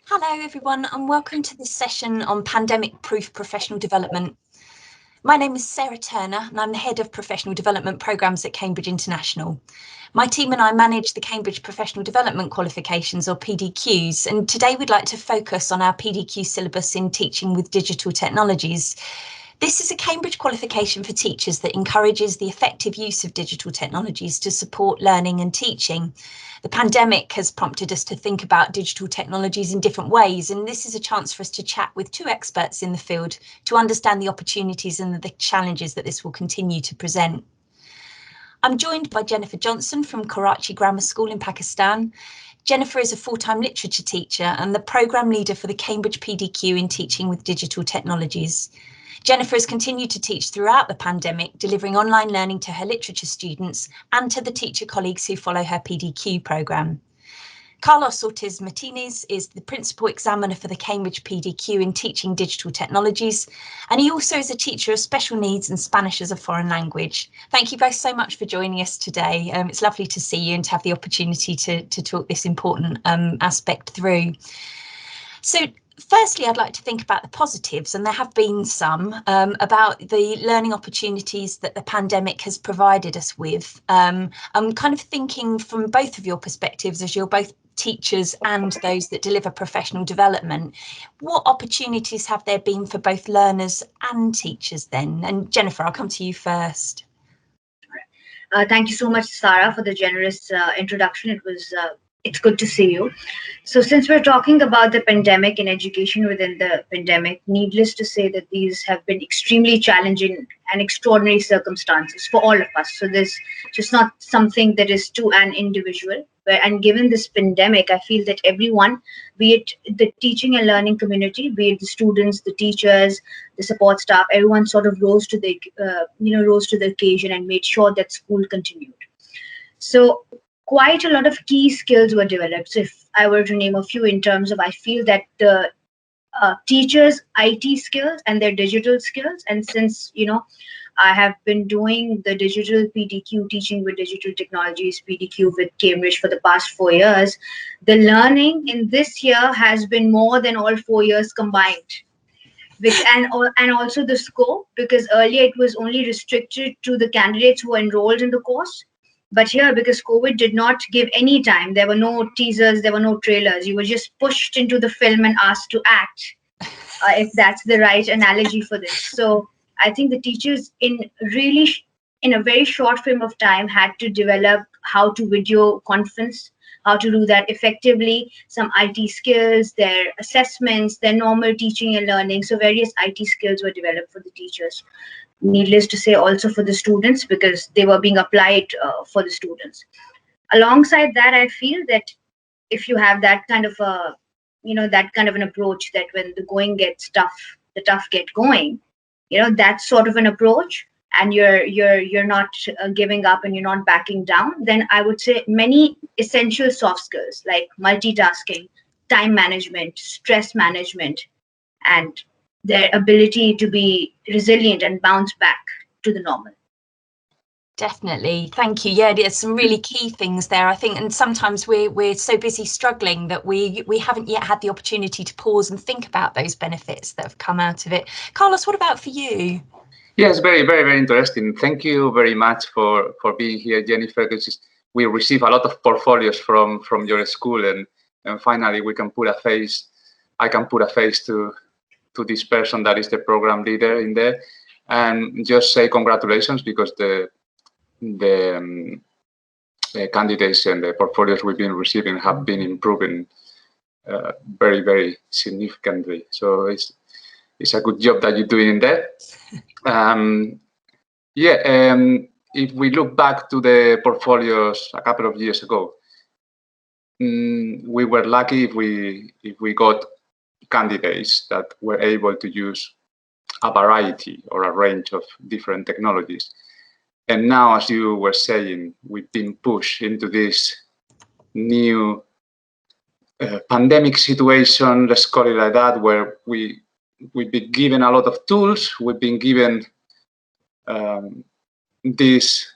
Hello everyone and welcome to this session on pandemic-proof professional development. My name is Sarah Turner and I'm the Head of Professional Development Programmes at Cambridge International. My team and I manage the Cambridge Professional Development Qualifications, or PDQs, and today we'd like to focus on our PDQ syllabus in teaching with digital technologies. This is a Cambridge qualification for teachers that encourages the effective use of digital technologies to support learning and teaching. The pandemic has prompted us to think about digital technologies in different ways, and this is a chance for us to chat with two experts in the field to understand the opportunities and the challenges that this will continue to present. I'm joined by Jennifer Johnson from Karachi Grammar School in Pakistan. Jennifer is a full-time literature teacher and the programme leader for the Cambridge PDQ in teaching with digital technologies. Jennifer has continued to teach throughout the pandemic, delivering online learning to her literature students and to the teacher colleagues who follow her PDQ programme. Carlos Ortiz Martinez is the Principal Examiner for the Cambridge PDQ in teaching digital technologies, and he also is a teacher of special needs and Spanish as a foreign language. Thank you both so much for joining us today. It's lovely to see you and to have the opportunity to talk this important aspect through. So, firstly, I'd like to think about the positives, and there have been some, about the learning opportunities that the pandemic has provided us with. I'm kind of thinking from both of your perspectives, as you're both teachers and those that deliver professional development. What opportunities have there been for both learners and teachers then? And Jennifer, I'll come to you first. Thank you so much, Sarah, for the generous introduction. It's good to see you. So since we're talking about the pandemic and education within the pandemic, needless to say that these have been extremely challenging and extraordinary circumstances for all of us. So there's just not something that is to an individual. And given this pandemic, I feel that everyone, be it the teaching and learning community, be it the students, the teachers, the support staff, everyone sort of rose to the occasion and made sure that school continued. So quite a lot of key skills were developed. So if I were to name a few in terms of, I feel that the teachers' IT skills and their digital skills, and since, I have been doing the digital PDQ, teaching with digital technologies, PDQ with Cambridge for the past 4 years, the learning in this year has been more than all 4 years combined. And also the scope, because earlier it was only restricted to the candidates who were enrolled in the course. But here, because COVID did not give any time, there were no teasers, there were no trailers. You were just pushed into the film and asked to act, if that's the right analogy for this. So I think the teachers in a very short frame of time had to develop how to video conference, how to do that effectively, some IT skills, their assessments, their normal teaching and learning. So various IT skills were developed for the teachers. Needless to say, also for the students, because they were being applied for the students. Alongside that, I feel that if you have that kind of an approach, that when the going gets tough, the tough get going, that sort of an approach, and you're not giving up and you're not backing down, then I would say many essential soft skills like multitasking, time management, stress management, and their ability to be resilient and bounce back to the normal. Definitely. Thank you. Yeah, there's some really key things there, I think. And sometimes we're so busy struggling that we haven't yet had the opportunity to pause and think about those benefits that have come out of it. Carlos, what about for you? Yes, very, very, very interesting. Thank you very much for being here, Jennifer. We receive a lot of portfolios from your school, and finally we can put a face. I can put a face to this person that is the program leader in there, and just say congratulations, because the candidates and the portfolios we've been receiving have been improving very, very significantly. So it's a good job that you're doing in there. If we look back to the portfolios a couple of years ago, we were lucky if we got candidates that were able to use a variety or a range of different technologies. And now, as you were saying, we've been pushed into this new pandemic situation, let's call it like that, where we've been given a lot of tools. We've been given this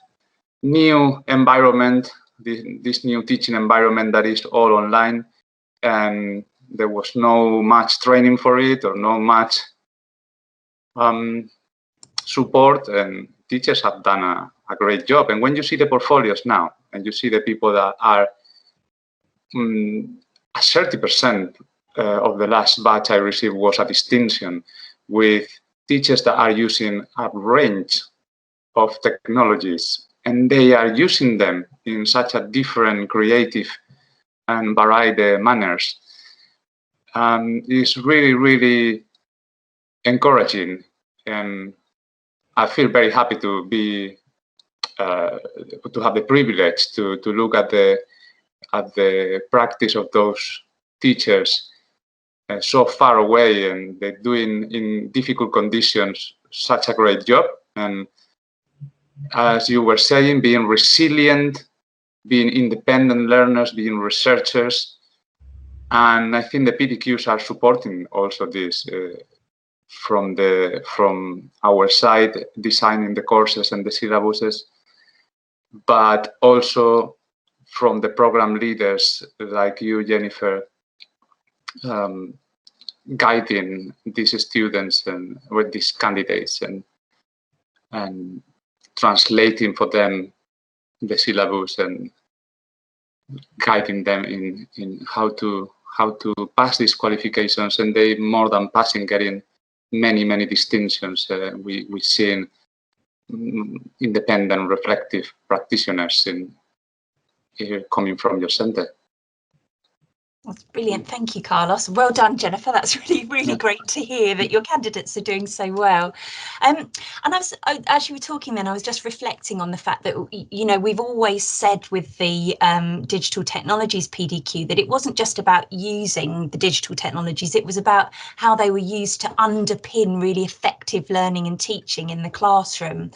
new environment, this new teaching environment that is all online. And there was no much training for it or no much support, and teachers have done a great job. And when you see the portfolios now, and you see the people that are 30% of the last batch I received was a distinction, with teachers that are using a range of technologies, and they are using them in such a different, creative and varied manners. It's really, really encouraging, and I feel very happy to be to have the privilege to look at the practice of those teachers so far away, and they're doing in difficult conditions such a great job. And as you were saying, being resilient, being independent learners, being researchers. And I think the PDQs are supporting also this from our side, designing the courses and the syllabuses, but also from the program leaders like you, Jennifer, guiding these students and with these candidates and translating for them the syllabus and guiding them in how to pass these qualifications. And they, more than passing, getting many distinctions. We've seen independent, reflective practitioners coming from your center. That's brilliant. Thank you, Carlos. Well done, Jennifer. That's really great to hear that your candidates are doing so well. And as you were talking then, I was just reflecting on the fact that, you know, we've always said with the digital technologies PDQ that it wasn't just about using the digital technologies, it was about how they were used to underpin really effective learning and teaching in the classroom.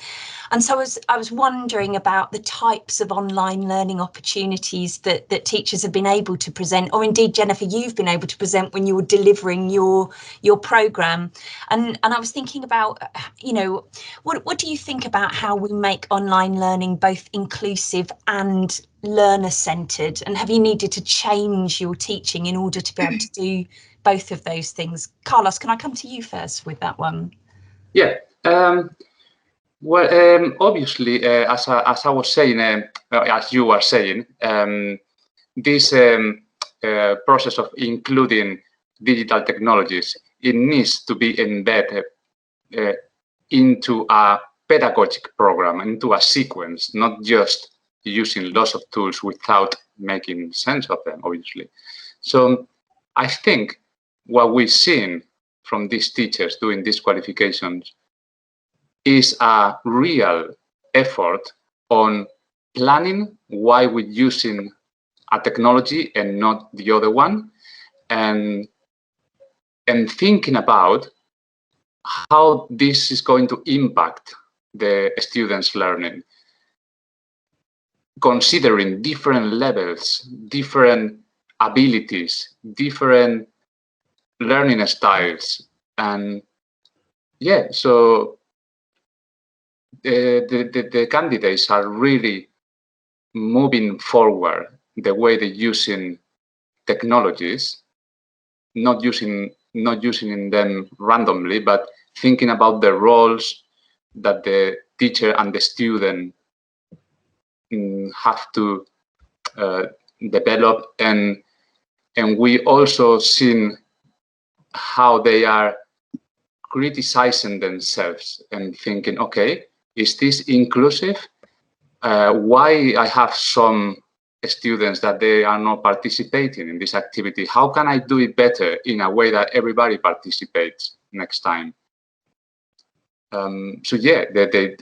And so I was wondering about the types of online learning opportunities that teachers have been able to present, or indeed, Jennifer, you've been able to present when you were delivering your programme. And I was thinking about, you know, what do you think about how we make online learning both inclusive and learner-centered? And have you needed to change your teaching in order to be able to do both of those things? Carlos, can I come to you first with that one? Yeah. Well, obviously, as I was saying, as you were saying, this process of including digital technologies, it needs to be embedded into a pedagogic program, into a sequence, not just using lots of tools without making sense of them, obviously. So I think what we've seen from these teachers doing these qualifications is a real effort on planning why we're using a technology and not the other one, and thinking about how this is going to impact the students' learning, considering different levels, different abilities, different learning styles. And yeah, so the candidates are really moving forward the way they're using technologies, not using them randomly, but thinking about the roles that the teacher and the student have to develop. And we also seen how they are criticizing themselves and thinking, okay, is this inclusive? Why I have some students that they are not participating in this activity? How can I do it better in a way that everybody participates next time? So yeah, they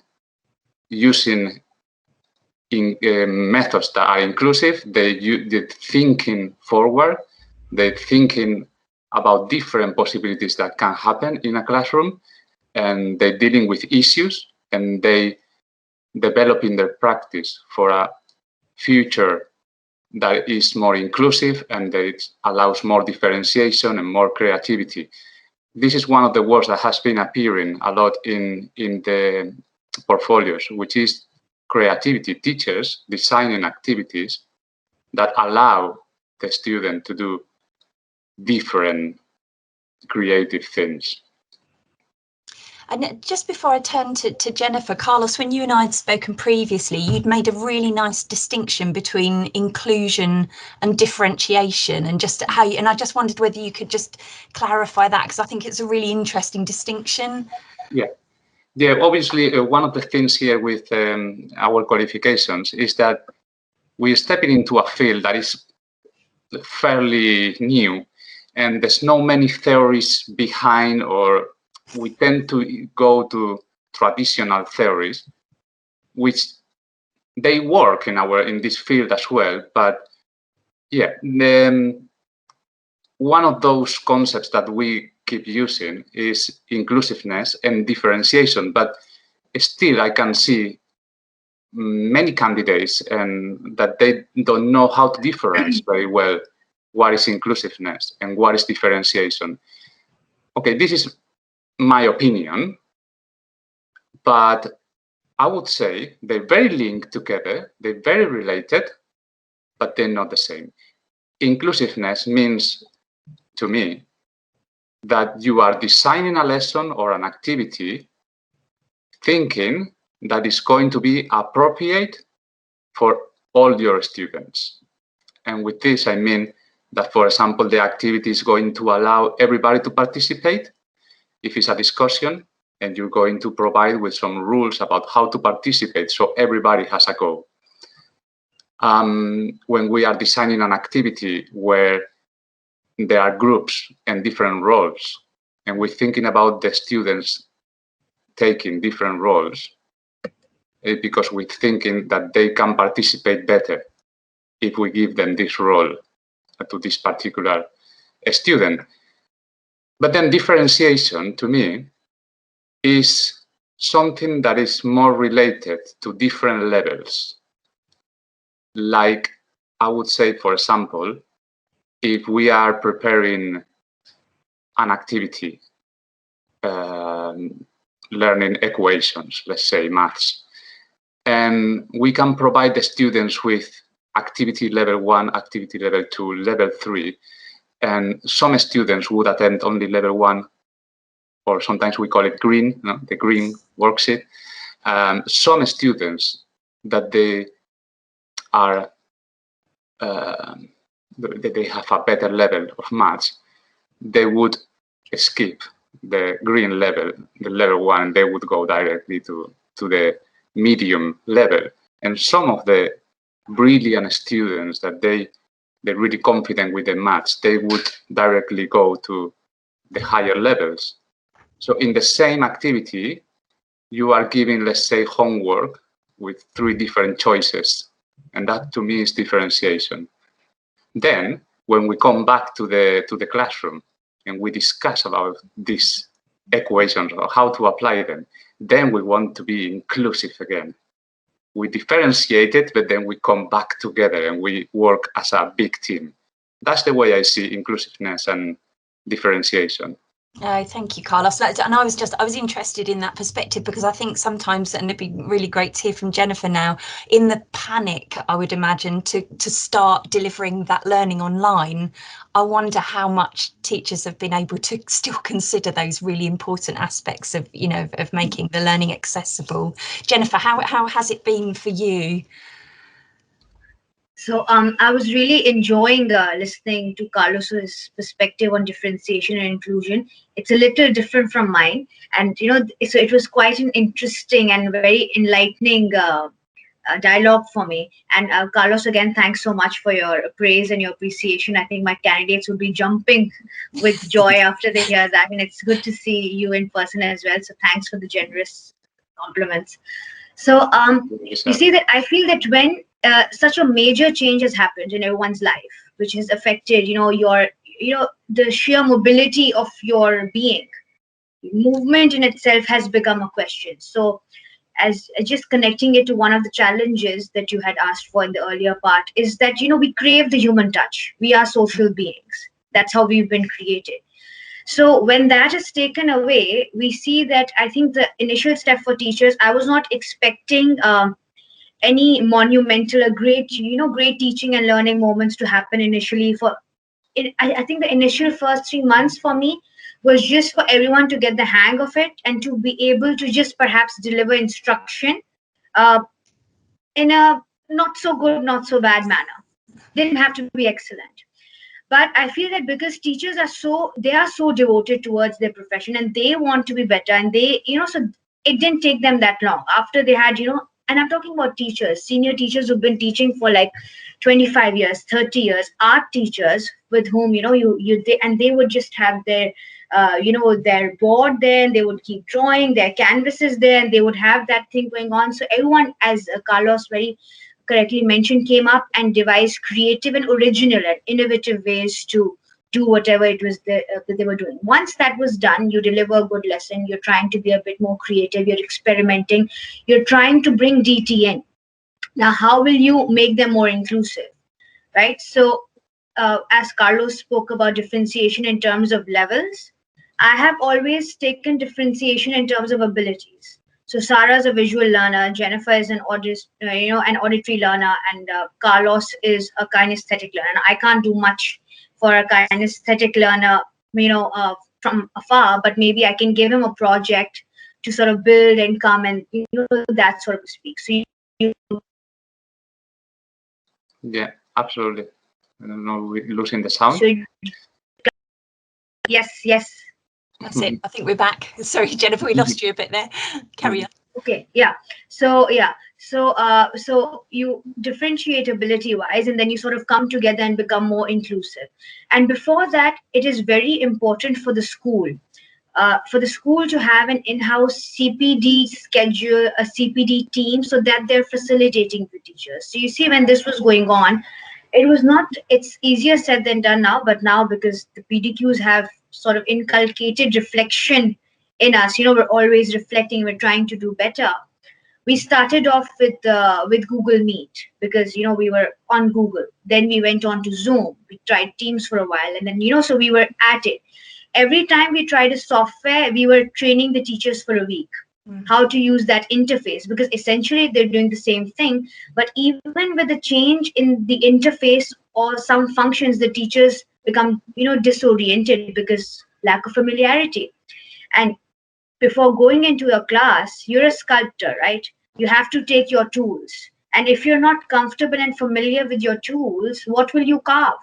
using methods that are inclusive. They're thinking forward. They're thinking about different possibilities that can happen in a classroom, and they're dealing with issues, and they developing their practice for a future that is more inclusive and that allows more differentiation and more creativity. This is one of the words that has been appearing a lot in the portfolios, which is creativity. Teachers designing activities that allow the student to do different creative things. And just before I turn to Jennifer, Carlos, when you and I had spoken previously, you'd made a really nice distinction between inclusion and differentiation, and just how and I just wondered whether you could just clarify that, because I think it's a really interesting distinction. Yeah, obviously, one of the things here with our qualifications is that we're stepping into a field that is fairly new, and there's no many theories behind, or we tend to go to traditional theories, which they work in this field as well. But yeah, one of those concepts that we keep using is inclusiveness and differentiation. But still, I can see many candidates and that they don't know how to differentiate very well what is inclusiveness and what is differentiation. Okay, this is my opinion, but I would say they're very linked together, they're very related, but they're not the same. Inclusiveness means, to me, that you are designing a lesson or an activity thinking that is going to be appropriate for all your students. And with this, I mean that, for example, the activity is going to allow everybody to participate. If it's a discussion, and you're going to provide with some rules about how to participate so everybody has a go. When we are designing an activity where there are groups and different roles, and we're thinking about the students taking different roles, because we're thinking that they can participate better if we give them this role to this particular student. But then differentiation, to me, is something that is more related to different levels. Like, I would say, for example, if we are preparing an activity, learning equations, let's say maths, and we can provide the students with activity level 1, activity level 2, level 3, and some students would attend only level 1, or sometimes we call it green, the green worksheet. Some students that they are, they have a better level of maths, they would skip the green level, the level 1, they would go directly to the medium level. And some of the brilliant students that they're really confident with the maths, they would directly go to the higher levels. So in the same activity, you are giving, let's say, homework with 3 different choices. And that, to me, is differentiation. Then, when we come back to the classroom and we discuss about these equations or how to apply them, then we want to be inclusive again. We differentiate it, but then we come back together and we work as a big team. That's the way I see inclusiveness and differentiation. Oh, thank you, Carlos. And I was interested in that perspective, because I think sometimes, and it'd be really great to hear from Jennifer now, in the panic, I would imagine, to start delivering that learning online, I wonder how much teachers have been able to still consider those really important aspects of, of making the learning accessible. Jennifer, how has it been for you? So I was really enjoying listening to Carlos's perspective on differentiation and inclusion. It's a little different from mine, and so it was quite an interesting and very enlightening dialogue for me. And Carlos, again, thanks so much for your praise and your appreciation. I think my candidates will be jumping with joy after they hear that, and it's good to see you in person as well. So thanks for the generous compliments. So you see that I feel that when such a major change has happened in everyone's life, which has affected, the sheer mobility of your being, movement in itself has become a question. So as just connecting it to one of the challenges that you had asked for in the earlier part is that, we crave the human touch. We are social beings. That's how we've been created. So when that is taken away, we see that I think the initial step for teachers, I was not expecting any monumental, great teaching and learning moments to happen initially for I think the initial first 3 months for me was just for everyone to get the hang of it and to be able to just perhaps deliver instruction uh, in a not so good, not so bad manner. Didn't have to be excellent. But I feel that because teachers they are so devoted towards their profession and they want to be better, and they, so it didn't take them that long after they had, and I'm talking about teachers, senior teachers who've been teaching for like 25 years, 30 years, art teachers with whom, they would just have their, their board there, and they would keep drawing their canvases there, and they would have that thing going on. So everyone, as Carlos very correctly mentioned, came up and devised creative and original and innovative ways to do whatever it was that they were doing. Once that was done, you deliver a good lesson, you're trying to be a bit more creative, you're experimenting, you're trying to bring DT in. Now, how will you make them more inclusive, right? So, as Carlos spoke about differentiation in terms of levels, I have always taken differentiation in terms of abilities. So Sarah's a visual learner, Jennifer is an an auditory learner, and Carlos is a kinesthetic learner. And I can't do much for a kinesthetic learner, from afar, but maybe I can give him a project to sort of build and come and that sort of speak. So Yeah, absolutely. I don't know, we're losing the sound. So, yes. That's it. I think we're back. Sorry, Jennifer, we lost you a bit there. Carry on. Okay, yeah. So you differentiate ability wise, and then you sort of come together and become more inclusive. And before that, it is very important for the school. To have an in-house CPD schedule, a CPD team, so that they're facilitating the teachers. So you see, when this was going on, it's easier said than done now, but now because the PDQs have sort of inculcated reflection in us, we're always reflecting, we're trying to do better. We started off with Google Meet because, we were on Google. Then we went on to Zoom. We tried Teams for a while, and then, so we were at it. Every time we tried a software, we were training the teachers for a week how to use that interface, because essentially they're doing the same thing. But even with the change in the interface or some functions, the teachers become, disoriented because lack of familiarity. And before going into a class, you're a sculptor, right? You have to take your tools. And if you're not comfortable and familiar with your tools, what will you carve?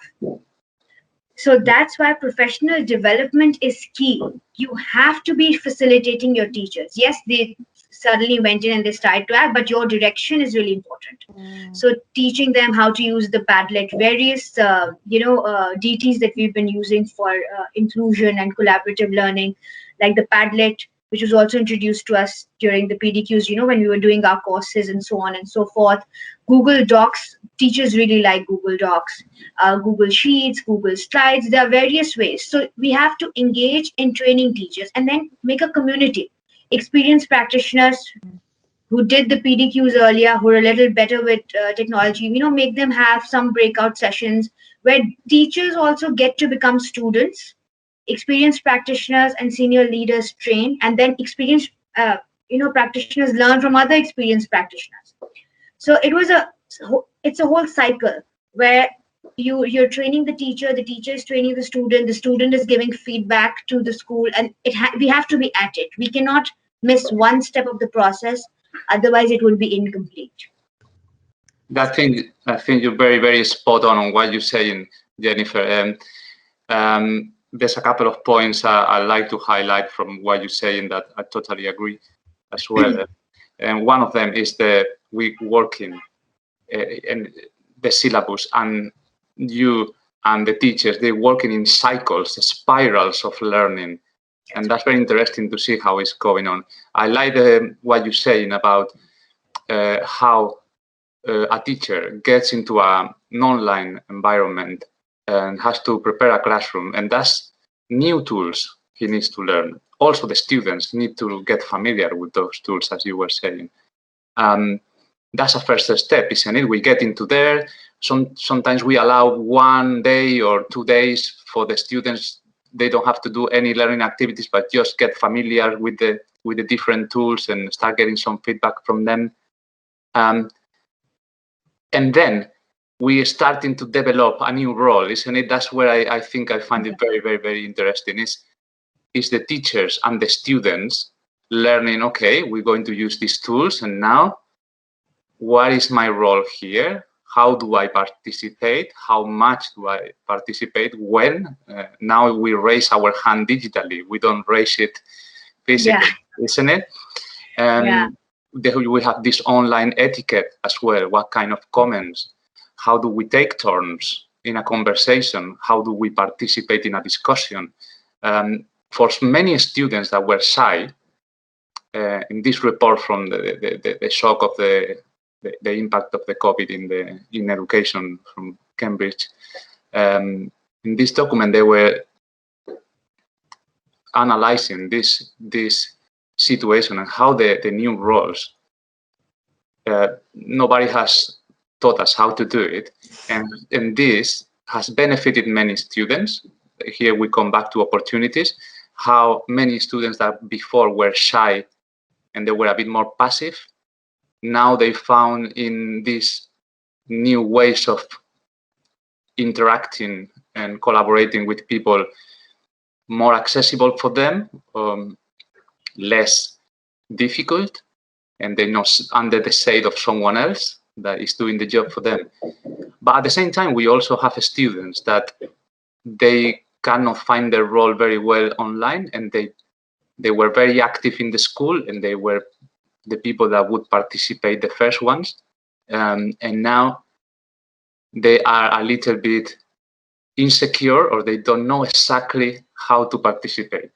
So that's why professional development is key. You have to be facilitating your teachers. Yes, they suddenly went in and they started to act, but your direction is really important. So teaching them how to use the Padlet, various DTs that we've been using for inclusion and collaborative learning, like the Padlet, which was also introduced to us during the PDQs, when we were doing our courses and so on and so forth. Google Docs, teachers really like Google Docs, Google Sheets, Google Slides. There are various ways. So we have to engage in training teachers and then make a community. Experienced practitioners who did the PDQs earlier, who are a little better with technology, make them have some breakout sessions where teachers also get to become students. Experienced practitioners and senior leaders train, and then experienced practitioners learn from other experienced practitioners. So it's a whole cycle where you're training the teacher is training the student is giving feedback to the school, and we have to be at it. We cannot miss one step of the process, otherwise it will be incomplete. I think you're very, very spot on what you're saying, Jennifer. There's a couple of points I'd like to highlight from what you're saying that I totally agree as well. And one of them is we working in the syllabus, and you and the teachers, they're working in cycles, spirals of learning. And that's very interesting to see how it's going on. I like what you're saying about how a teacher gets into an online environment and has to prepare a classroom, and that's new tools he needs to learn. Also, the students need to get familiar with those tools, as you were saying. That's a first step, isn't it? We get into there. Sometimes we allow 1 day or 2 days for the students. They don't have to do any learning activities, but just get familiar with the different tools and start getting some feedback from them. And then we are starting to develop a new role, isn't it? That's where I think I find it very, very, very interesting. Is the teachers and the students learning, okay, we're going to use these tools, and now what is my role here? How do I participate? How much do I participate? When? Now we raise our hand digitally. We don't raise it physically, isn't it? We have this online etiquette as well. What kind of comments? How do we take turns in a conversation? How do we participate in a discussion? For many students that were shy, in this report from the shock of the impact of the COVID in education from Cambridge, in this document they were analyzing this situation and how the new roles. Nobody has taught us how to do it, and this has benefited many students. Here we come back to opportunities. How many students that before were shy and they were a bit more passive, now they found in these new ways of interacting and collaborating with people more accessible for them, less difficult, and they're not under the shade of someone else that is doing the job for them. But at the same time, we also have students that they cannot find their role very well online, and they were very active in the school, and they were the people that would participate the first ones, and now they are a little bit insecure, or they don't know exactly how to participate.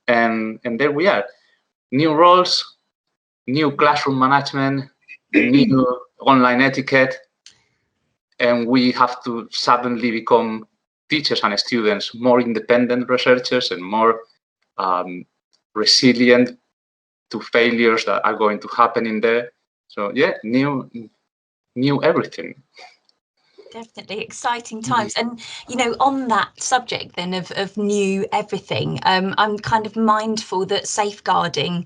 And there we are, new roles, new classroom management, new online etiquette, and we have to suddenly become teachers and students more independent researchers and more resilient to failures that are going to happen in there. So yeah, new everything. Definitely exciting times. And on that subject then of new everything, I'm kind of mindful that safeguarding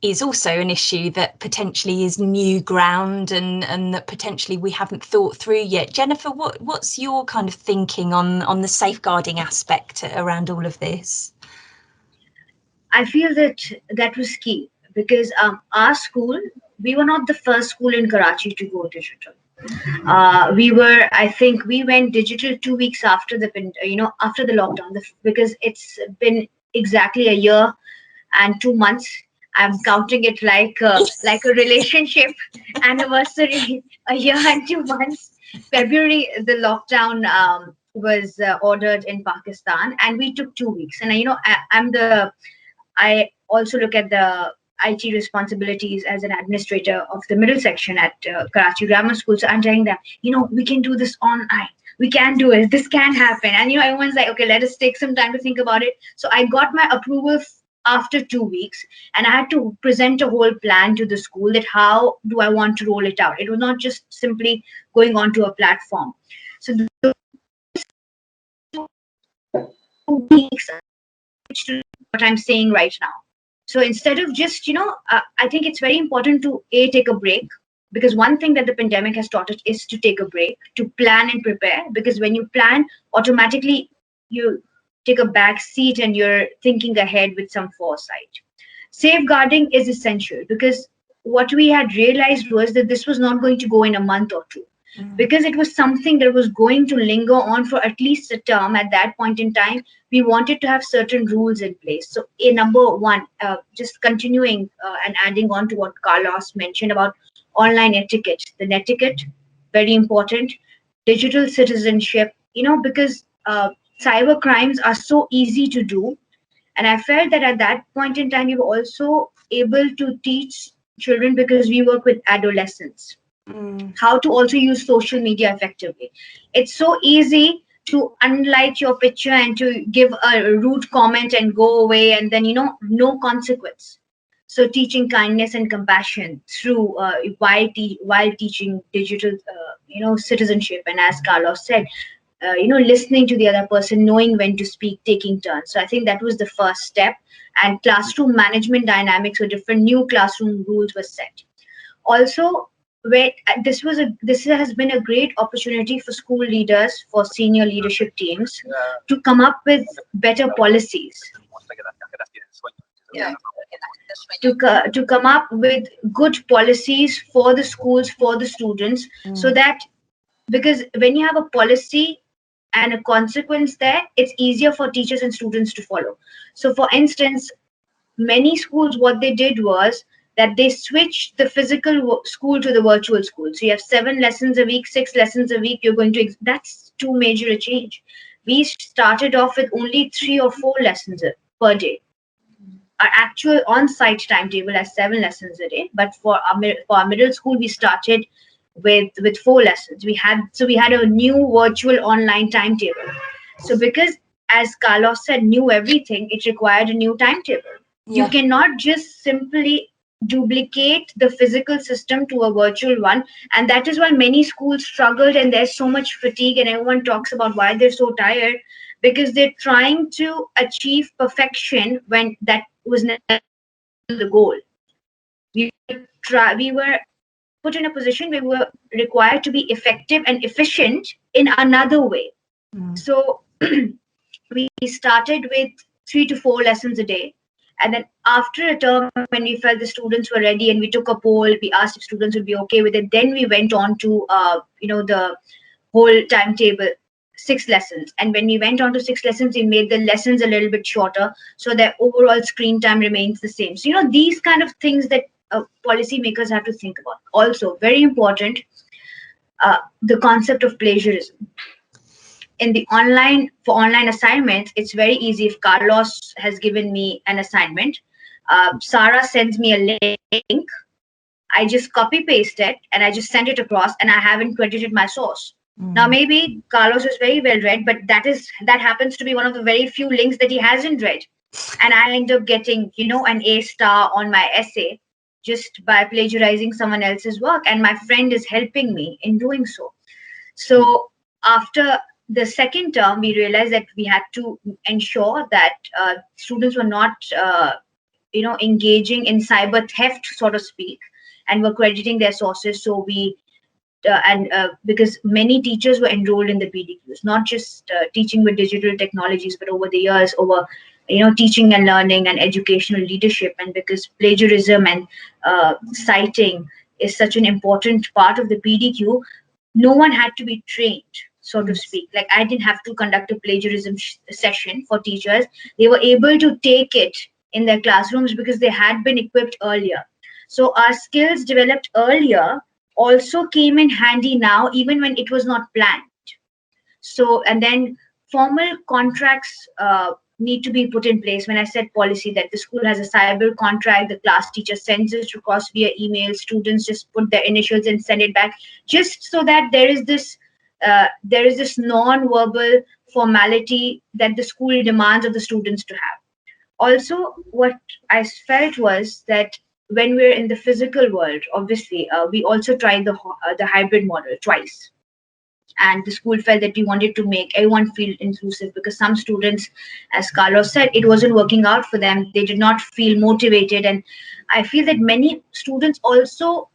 is also an issue that potentially is new ground and that potentially we haven't thought through yet. Jennifer, what's your kind of thinking on the safeguarding aspect around all of this? I feel that was key because our school, we were not the first school in Karachi to go digital. I think we went digital 2 weeks after after the lockdown, because it's been exactly a year and 2 months. I'm counting it like a relationship anniversary, a year and 2 months. February, the lockdown was ordered in Pakistan, and we took 2 weeks. And I also look at the IT responsibilities as an administrator of the middle section at Karachi Grammar School. So I'm telling them, we can do this online. We can do it. This can happen. And, everyone's like, okay, let us take some time to think about it. So I got my approval after 2 weeks, and I had to present a whole plan to the school that how do I want to roll it out. It was not just simply going onto a platform. So the 2 weeks, what I'm saying right now. So instead of just, I think it's very important to take a break, because one thing that the pandemic has taught us is to take a break, to plan and prepare, because when you plan, automatically you take a back seat and you're thinking ahead with some foresight. Safeguarding is essential, because what we had realized was that this was not going to go in a month or two, because it was something that was going to linger on for at least a term. At that point in time, we wanted to have certain rules in place. So number one, just continuing and adding on to what Carlos mentioned about online etiquette, the netiquette, very important. Digital citizenship, because cyber crimes are so easy to do. And I felt that at that point in time, we were also able to teach children, because we work with adolescents, how to also use social media effectively. It's so easy to unlike your picture and to give a rude comment and go away, and then no consequence. So teaching kindness and compassion through while teaching digital citizenship, and as Carlos said, listening to the other person, knowing when to speak, taking turns. So I think that was the first step. And classroom management dynamics, or different new classroom rules were set. Also, where this has been a great opportunity for school leaders, for senior leadership teams, to come up with better policies. Yeah. To come up with good policies for the schools, for the students, so that, because when you have a policy and a consequence there, it's easier for teachers and students to follow. So for instance, many schools, what they did was that they switched the physical school to the virtual school. So you have 7 lessons a week, 6 lessons a week, you're going to, that's too major a change. We started off with only 3 or 4 lessons per day. Our actual on-site timetable has 7 lessons a day, but for our middle school, we started with 4 lessons. We had a new virtual online timetable. So because, as Carlos said, knew everything, it required a new timetable. You cannot just simply duplicate the physical system to a virtual one, and that is why many schools struggled, and there's so much fatigue, and everyone talks about why they're so tired, because they're trying to achieve perfection when that was never the goal. We were put in a position where we were required to be effective and efficient in another way. So we started with 3 to 4 lessons a day. And then after a term, when we felt the students were ready and we took a poll, we asked if students would be okay with it. Then we went on to, the whole timetable, 6 lessons. And when we went on to 6 lessons, we made the lessons a little bit shorter so that overall screen time remains the same. So, these kind of things that policymakers have to think about. Also, very important, the concept of plagiarism. In the online assignments, it's very easy. If Carlos has given me an assignment, Sarah sends me a link, I just copy paste it and I just send it across, and I haven't credited my source. Now maybe Carlos is very well read, but that happens to be one of the very few links that he hasn't read, and I end up getting an A star on my essay just by plagiarizing someone else's work, and my friend is helping me in doing so. So after the second term, we realized that we had to ensure that students were not, engaging in cyber theft, so to speak, and were crediting their sources. So we, because many teachers were enrolled in the PDQs, not just teaching with digital technologies, but over the years, over teaching and learning and educational leadership, and because plagiarism and citing is such an important part of the PDQ, no one had to be trained, so to speak. Like, I didn't have to conduct a plagiarism session for teachers. They were able to take it in their classrooms because they had been equipped earlier. So our skills developed earlier also came in handy now, even when it was not planned. So, and then formal contracts need to be put in place. When I said policy, that the school has a cyber contract, the class teacher sends it across via email, students just put their initials and send it back, just so that there is this non-verbal formality that the school demands of the students to have. Also, what I felt was that when we're in the physical world, obviously, we also tried the hybrid model twice. And the school felt that we wanted to make everyone feel inclusive, because some students, as Carlos said, it wasn't working out for them. They did not feel motivated. And I feel that many students also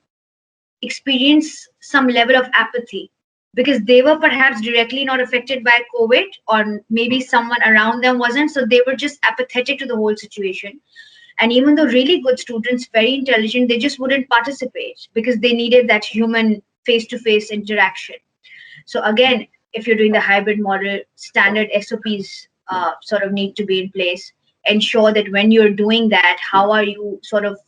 experience some level of apathy, because they were perhaps directly not affected by COVID, or maybe someone around them wasn't. So they were just apathetic to the whole situation. And even though really good students, very intelligent, they just wouldn't participate because they needed that human face-to-face interaction. So again, if you're doing the hybrid model, standard SOPs sort of need to be in place. Ensure that when you're doing that, how are you sort of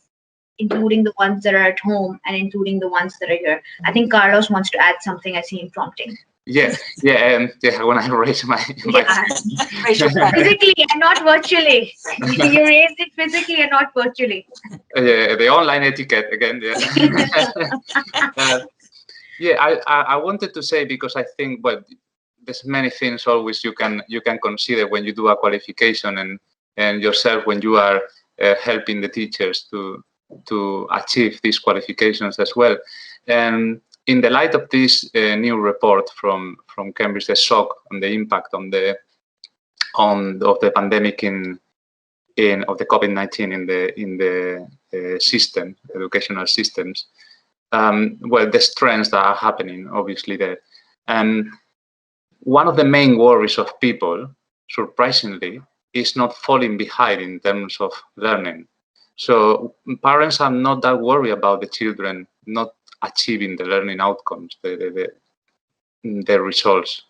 including the ones that are at home and including the ones that are here? I think Carlos wants to add something. I see him prompting. Yeah. When I raise my physically and not virtually. You raised it physically and not virtually. The online etiquette again. I wanted to say, because I think, well, there's many things always you can consider when you do a qualification, and yourself when you are helping the teachers to achieve these qualifications as well. And in the light of this new report from Cambridge, the shock on the impact of the pandemic of the COVID-19 in the educational systems, the strengths that are happening, obviously, there. And one of the main worries of people, surprisingly, is not falling behind in terms of learning. So parents are not that worried about the children not achieving the learning outcomes, the results.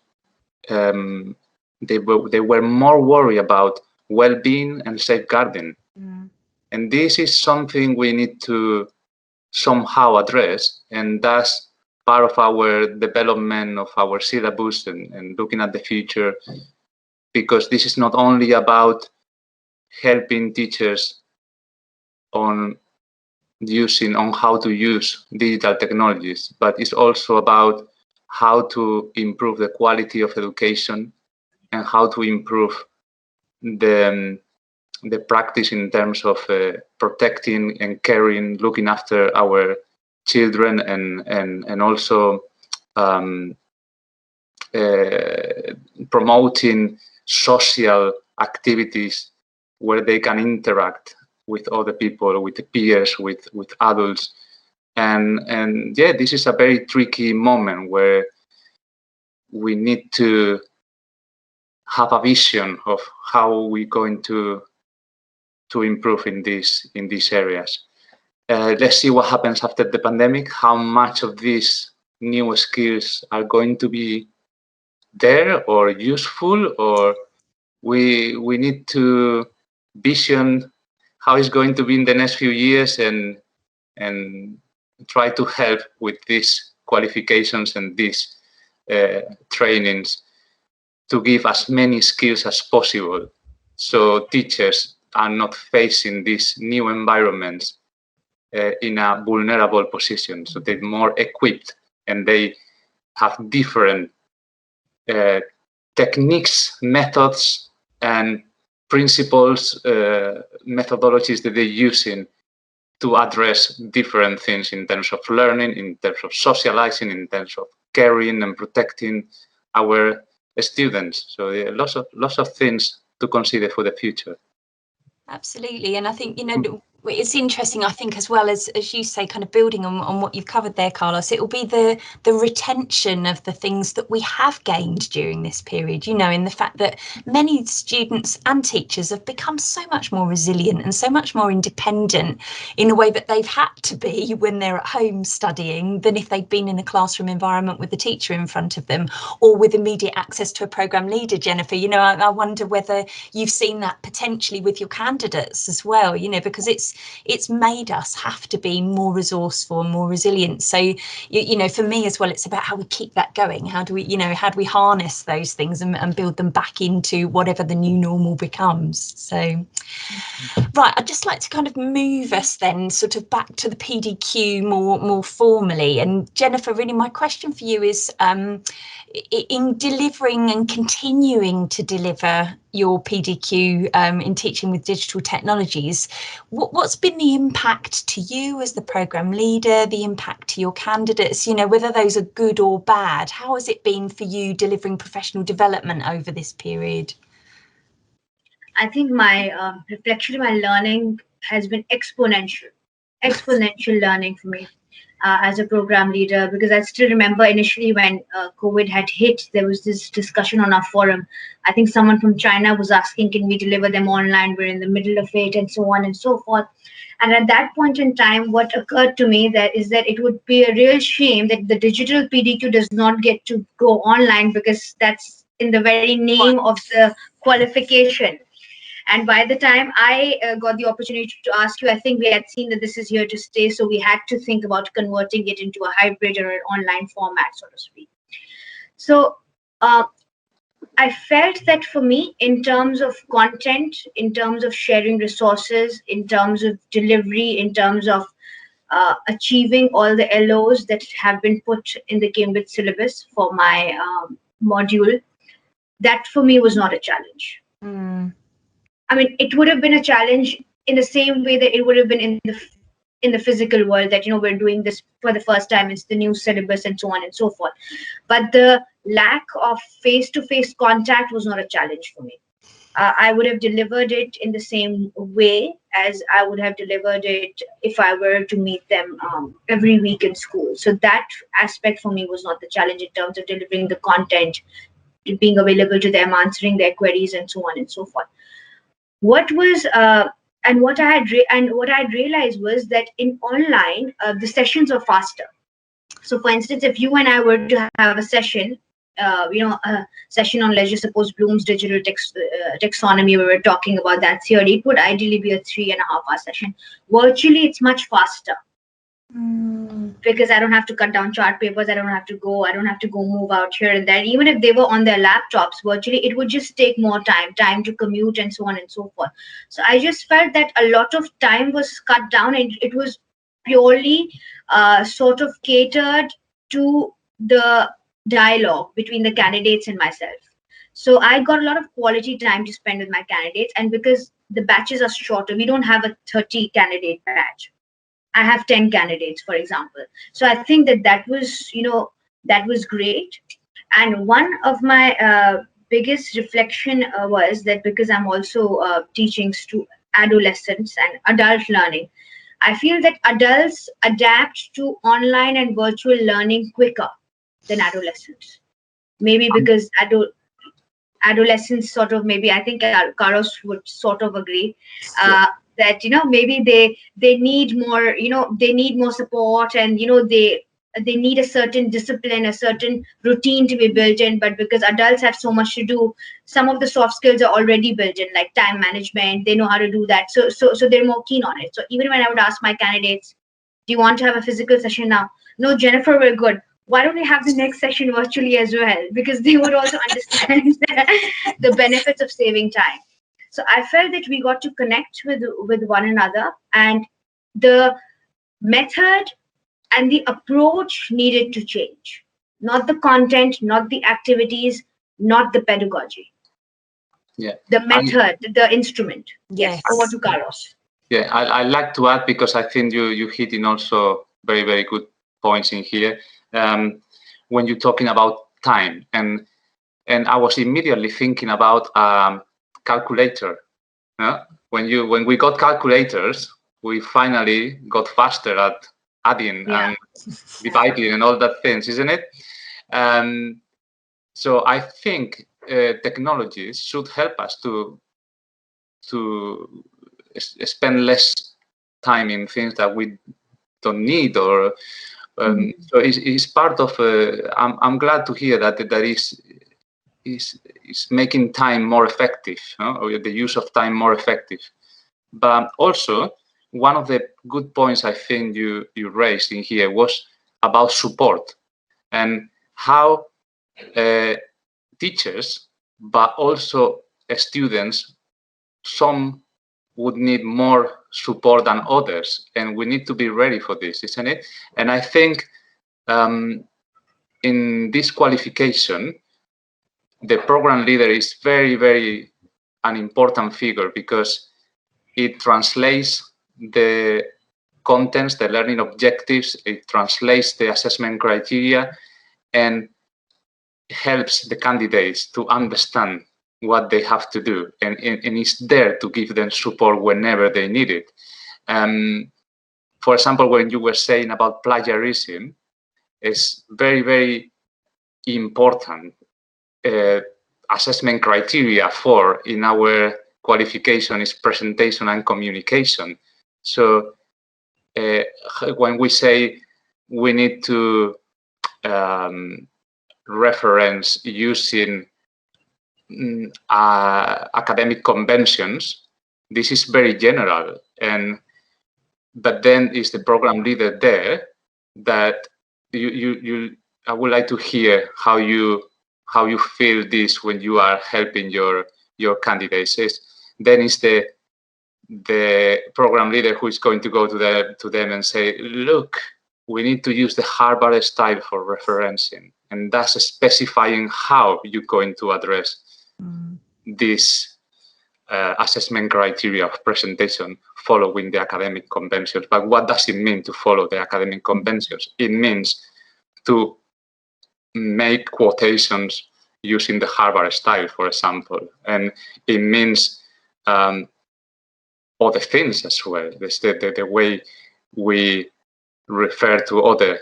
They were more worried about well-being and safeguarding. And this is something we need to somehow address, and that's part of our development of our syllabus and looking at the future, because this is not only about helping teachers on how to use digital technologies, but it's also about how to improve the quality of education and how to improve the practice in terms of protecting and caring, looking after our children, and also promoting social activities where they can interact with other people, with the peers, with adults. And yeah, this is a very tricky moment where we need to have a vision of how we're going to improve in these areas. Let's see what happens after the pandemic, how much of these new skills are going to be there or useful, or we need to vision how it's going to be in the next few years and try to help with these qualifications and these trainings to give as many skills as possible, so teachers are not facing these new environments in a vulnerable position. So they're more equipped and they have different techniques, methods, and principles, methodologies that they're using to address different things in terms of learning, in terms of socializing, in terms of caring and protecting our students. So lots of things to consider for the future. Absolutely. And I think, it's interesting, I think, as well, as you say, kind of building on what you've covered there, Carlos, it will be the retention of the things that we have gained during this period, in the fact that many students and teachers have become so much more resilient and so much more independent in a way that they've had to be when they're at home studying than if they'd been in a classroom environment with a teacher in front of them or with immediate access to a programme leader. Jennifer, I wonder whether you've seen that potentially with your candidates as well, because it's made us have to be more resourceful and more resilient. So, for me as well, it's about how we keep that going. How do we harness those things and build them back into whatever the new normal becomes? So, right, I'd just like to kind of move us then sort of back to the PDQ more formally. And Jennifer, really my question for you is, in delivering and continuing to deliver your PDQ in teaching with digital technologies, what's been the impact to you as the programme leader, the impact to your candidates, whether those are good or bad? How has it been for you delivering professional development over this period? I think my reflection, my learning has been exponential learning for me as a program leader, because I still remember initially when COVID had hit, there was this discussion on our forum. I think someone from China was asking, can we deliver them online? We're in the middle of it, and so on and so forth. And at that point in time, what occurred to me is that it would be a real shame that the digital PDQ does not get to go online, because that's in the very name of the qualification. And by the time I got the opportunity to ask you, I think we had seen that this is here to stay. So we had to think about converting it into a hybrid or an online format, so to speak. So I felt that for me, in terms of content, in terms of sharing resources, in terms of delivery, in terms of achieving all the LOs that have been put in the Cambridge syllabus for my module, that for me was not a challenge. I mean, it would have been a challenge in the same way that it would have been in the physical world, that we're doing this for the first time, it's the new syllabus and so on and so forth. But the lack of face-to-face contact was not a challenge for me. I would have delivered it in the same way as I would have delivered it if I were to meet them every week in school. So that aspect for me was not the challenge in terms of delivering the content, being available to them, answering their queries, and so on and so forth. What was and what I had realized was that in online the sessions are faster. So, for instance, if you and I were to have a session, a session on, let's just suppose, Bloom's digital taxonomy, where we're talking about that theory, it would ideally be a 3.5 hour session. Virtually, it's much faster because I don't have to cut down chart papers. I don't have to go move out here and there. Even if they were on their laptops, virtually, it would just take more time to commute and so on and so forth. So I just felt that a lot of time was cut down, and it was purely sort of catered to the dialogue between the candidates and myself. So I got a lot of quality time to spend with my candidates, and because the batches are shorter, we don't have a 30 candidate batch. I have 10 candidates, for example. So I think that was great. And one of my biggest reflection was that because I'm also teaching to adolescents and adult learning, I feel that adults adapt to online and virtual learning quicker than adolescents. Maybe because adolescents sort of, maybe I think Karos would sort of agree that maybe they need more, they need more support, and they need a certain discipline, a certain routine to be built in. But because adults have so much to do, some of the soft skills are already built in, like time management. They know how to do that, so they're more keen on it. So even when I would ask my candidates, do you want to have a physical session now? No, Jennifer, we're good. Why don't we have the next session virtually as well? Because they would also understand the benefits of saving time. So I felt that we got to connect with one another, and the method and the approach needed to change. Not the content, not the activities, not the pedagogy. Yeah. The method, the instrument. Yes. Over to Carlos. Yeah, I like to add, because I think you hit in also very, very good points in here. When you're talking about time, and I was immediately thinking about calculator. When we got calculators, we finally got faster at adding and dividing and all that things, isn't it? So I think technologies should help us to spend less time in things that we don't need, or so it's part of. I'm glad to hear that is making time more effective, or the use of time more effective. But also, one of the good points I think you raised in here was about support, and how teachers, but also students, some would need more support than others, and we need to be ready for this, isn't it? And I think in this qualification, the program leader is very, very an important figure, because it translates the contents, the learning objectives, it translates the assessment criteria, and helps the candidates to understand what they have to do, and is there to give them support whenever they need it. For example, when you were saying about plagiarism, it's very, very important assessment criteria for in our qualification is presentation and communication. So when we say we need to reference using academic conventions, this is very general, but then is the program leader there that I would like to hear how you feel this when you are helping your candidates. Then is the program leader who is going to go to them and say, look, we need to use the Harvard style for referencing, and that's specifying how you're going to address this assessment criteria of presentation following the academic conventions. But what does it mean to follow the academic conventions? It means to make quotations using the Harvard style, for example, and it means other things as well. The way we refer to other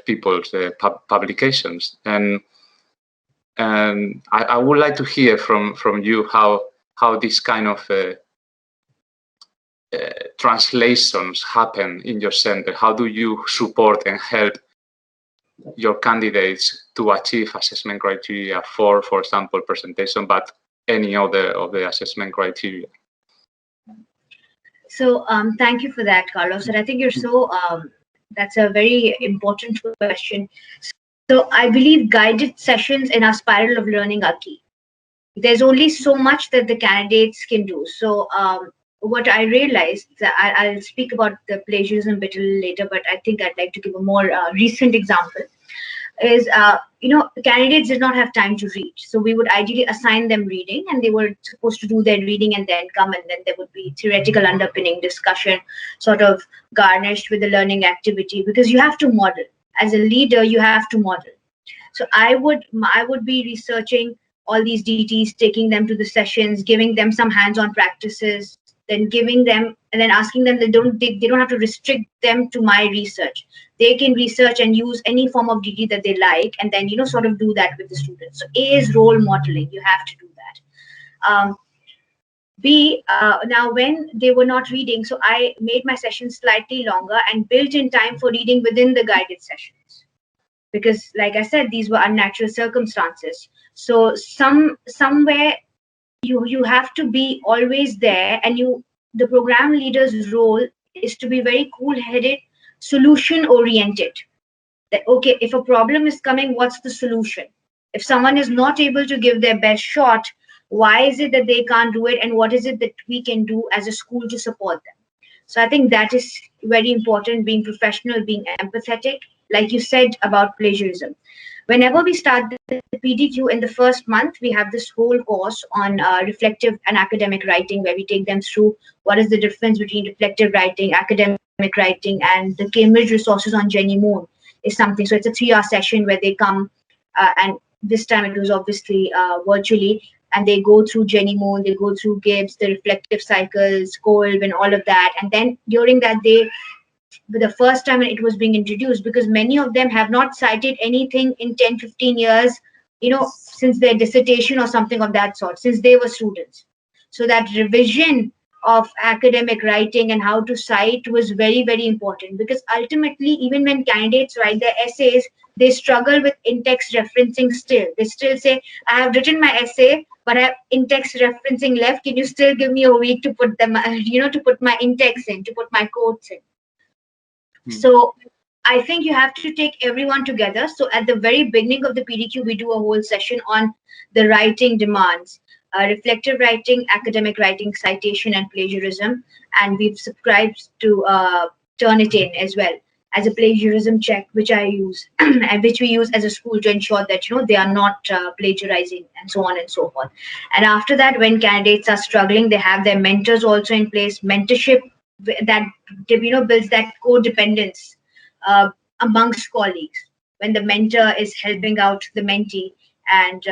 people's publications, and I would like to hear from you how this kind of translations happen in your center. How do you support and help your candidates to achieve assessment criteria for example, presentation, but any other of the assessment criteria? So thank you for that, Carlos. And I think that's a very important question. So I believe guided sessions in our spiral of learning are key. There's only so much that the candidates can do. So what I realized, I'll speak about the plagiarism bit a little later, but I think I'd like to give a more recent example. Is candidates did not have time to read, so we would ideally assign them reading, and they were supposed to do their reading and then come, and then there would be theoretical underpinning discussion sort of garnished with the learning activity, because you have to model. As a leader, you have to model. So I would be researching all these DTs, taking them to the sessions, giving them some hands-on practices, then giving them and then asking them that they don't have to restrict them to my research. They can research and use any form of DT that they like, and then sort of do that with the students. So A is role modeling. You have to do that. B, now when they were not reading, so I made my sessions slightly longer and built in time for reading within the guided sessions, because like I said, these were unnatural circumstances. So somewhere you have to be always there, and the program leader's role is to be very cool-headed, solution oriented. That okay, if a problem is coming, what's the solution? If someone is not able to give their best shot, why is it that they can't do it, and what is it that we can do as a school to support them? So I think that is very important, being professional, being empathetic. Like you said about plagiarism, whenever we start the PDQ in the first month, we have this whole course on reflective and academic writing, where we take them through what is the difference between reflective writing, academic writing, and the Cambridge resources on Jenny Moon is something. So it's a 3-hour session where they come, and this time it was obviously virtually, and they go through Jenny Moon, they go through Gibbs, the reflective cycles, Kolb, and all of that. And then during that day, the first time it was being introduced, because many of them have not cited anything in 10-15 years, since their dissertation or something of that sort, since they were students. So that revision of academic writing and how to cite was very, very important, because ultimately, even when candidates write their essays, they struggle with in-text referencing still. They still say, I have written my essay, but I have in-text referencing left. Can you still give me a week to put them, to put my in-text in, to put my quotes in? So I think you have to take everyone together. So at the very beginning of the PDQ, we do a whole session on the writing demands, reflective writing, academic writing, citation, and plagiarism. And we've subscribed to Turnitin as well as a plagiarism check, which I use and which we use as a school to ensure that they are not plagiarizing, and so on and so forth. And after that, when candidates are struggling, they have their mentors also in place. Mentorship that builds that codependence amongst colleagues, when the mentor is helping out the mentee, and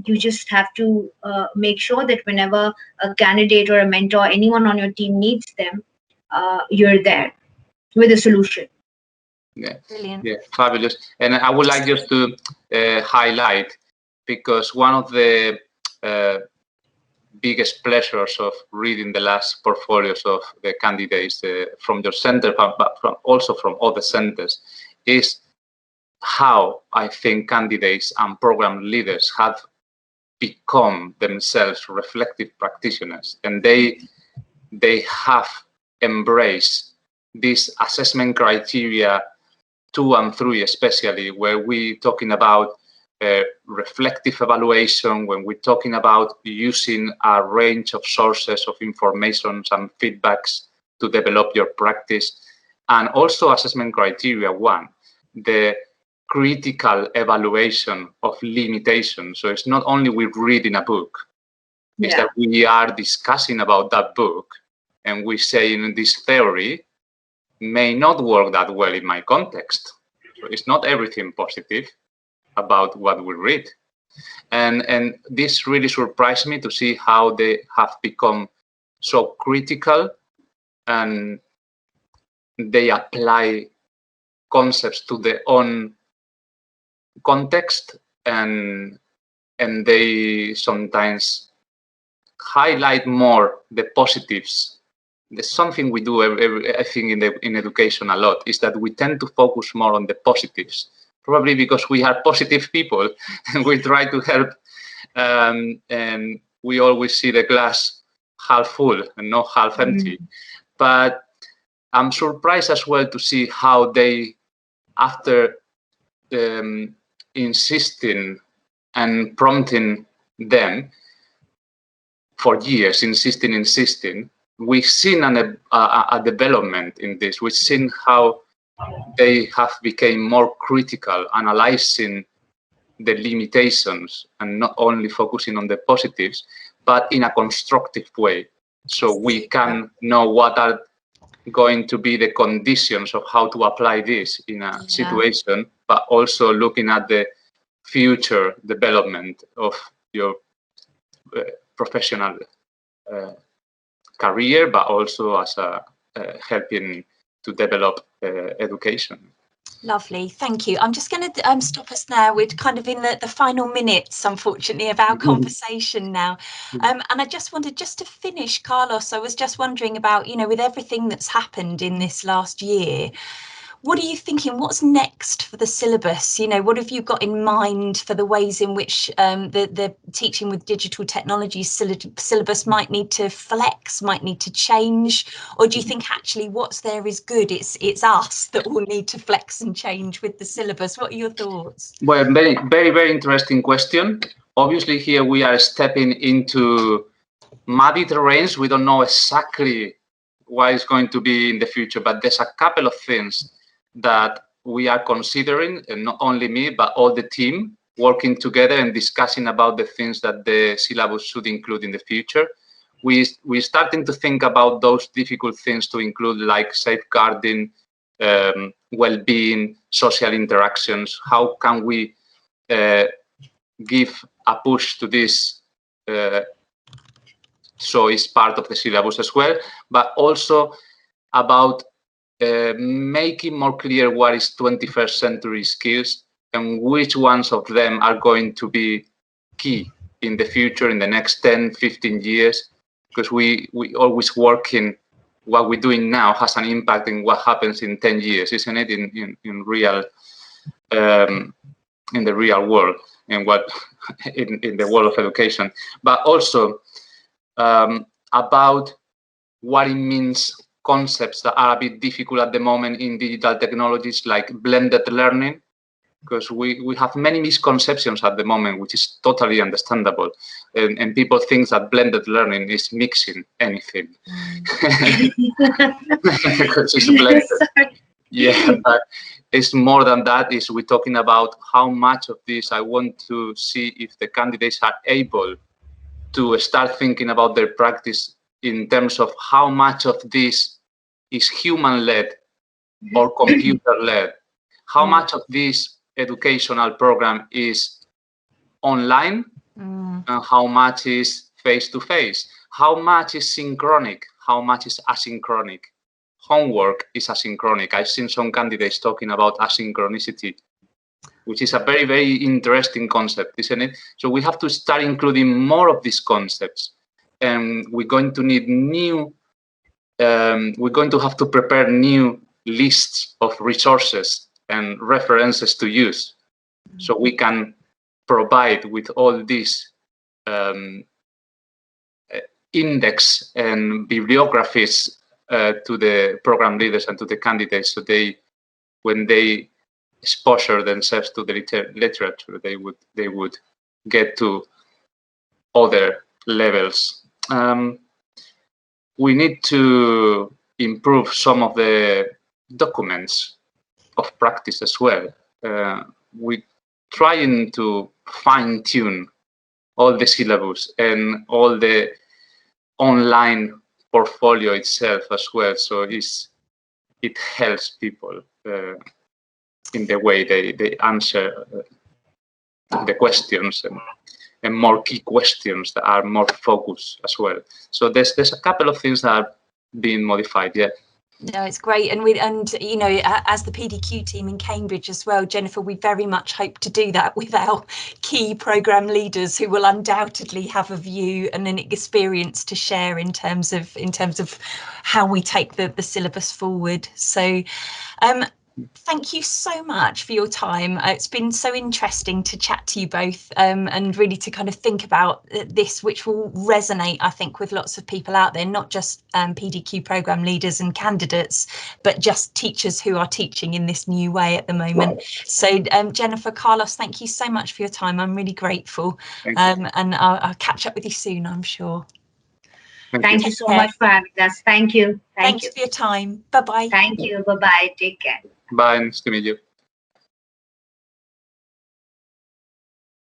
you just have to make sure that whenever a candidate or a mentor, anyone on your team needs them, you're there with a solution. Yeah, brilliant. Yeah, fabulous. And I would like just to highlight, because one of the biggest pleasures of reading the last portfolios of the candidates from your center, but also from other centers, is how I think candidates and program leaders have become themselves reflective practitioners, and they have embraced this assessment criteria 2 and 3 especially, where we're talking about reflective evaluation, when we're talking about using a range of sources of information and feedbacks to develop your practice, and also assessment criteria 1, the critical evaluation of limitations. So it's not only we read in a book, it's that we are discussing about that book, and we say this theory may not work that well in my context. So it's not everything positive about what we read. And this really surprised me to see how they have become so critical, and they apply concepts to their own context, and they sometimes highlight more the positives. There's something we do, I think, in education a lot, is that we tend to focus more on the positives, probably because we are positive people and we try to help, and we always see the glass half full and not half empty. But I'm surprised as well to see how they, after insisting and prompting them for years, insisting, we've seen a development in this. We've seen how they have become more critical, analyzing the limitations and not only focusing on the positives, but in a constructive way. So we can know what are going to be the conditions of how to apply this in a situation, but also looking at the future development of your professional career, but also as a helping to develop education. Lovely, thank you. I'm just going to stop us now. We're kind of in the final minutes, unfortunately, of our conversation now. And I just wanted, just to finish, Carlos, I was just wondering about, with everything that's happened in this last year, what are you thinking? What's next for the syllabus? What have you got in mind for the ways in which the teaching with digital technology syllabus might need to flex, might need to change? Or do you think actually what's there is good? It's us that will need to flex and change with the syllabus. What are your thoughts? Well, very, very, very interesting question. Obviously, here we are stepping into muddy terrains. We don't know exactly what is going to be in the future, but there's a couple of things that we are considering, and not only me, but all the team working together and discussing about the things that the syllabus should include in the future. We're starting to think about those difficult things to include, like safeguarding, well-being, social interactions. How can we give a push to this so it's part of the syllabus as well, but also about making more clear what is 21st century skills and which ones of them are going to be key in the future, in the next 10, 15 years, because we always working, what we're doing now has an impact in what happens in 10 years, isn't it, in real, in the real world, and what in the world of education, but also about what it means, concepts that are a bit difficult at the moment in digital technologies, like blended learning, because we have many misconceptions at the moment, which is totally understandable. And people think that blended learning is mixing anything. Because it's blended. Yeah, but it's more than that. We're talking about how much of this I want to see if the candidates are able to start thinking about their practice in terms of how much of this is human-led or computer-led, how much of this educational program is online, and how much is face-to-face, how much is synchronic, how much is asynchronic. Homework is asynchronic. I've seen some candidates talking about asynchronicity, which is a very, very interesting concept, isn't it? So we have to start including more of these concepts, and we're going to need new, we're going to have to prepare new lists of resources and references to use, so we can provide with all these index and bibliographies to the program leaders and to the candidates, so they, when they exposure themselves to the literature, they would get to other levels. We need to improve some of the documents of practice as well. We're trying to fine-tune all the syllabus and all the online portfolio itself as well, so it helps people in the way they answer the questions and more key questions that are more focused as well. So there's a couple of things that are being modified. Yeah. No, it's great. And you know, as the PDQ team in Cambridge as well, Jennifer, we very much hope to do that with our key programme leaders, who will undoubtedly have a view and an experience to share in terms of how we take the syllabus forward. So thank you so much for your time. It's been so interesting to chat to you both, and really to kind of think about this, which will resonate, I think, with lots of people out there, not just PDQ programme leaders and candidates, but just teachers who are teaching in this new way at the moment. So Jennifer, Carlos, thank you so much for your time. I'm really grateful. And I'll catch up with you soon, I'm sure. Thank you so much for having us. Thank you. Thanks for your time. Bye-bye. Thank you. Bye-bye. Take care. Bye. Nice to meet you.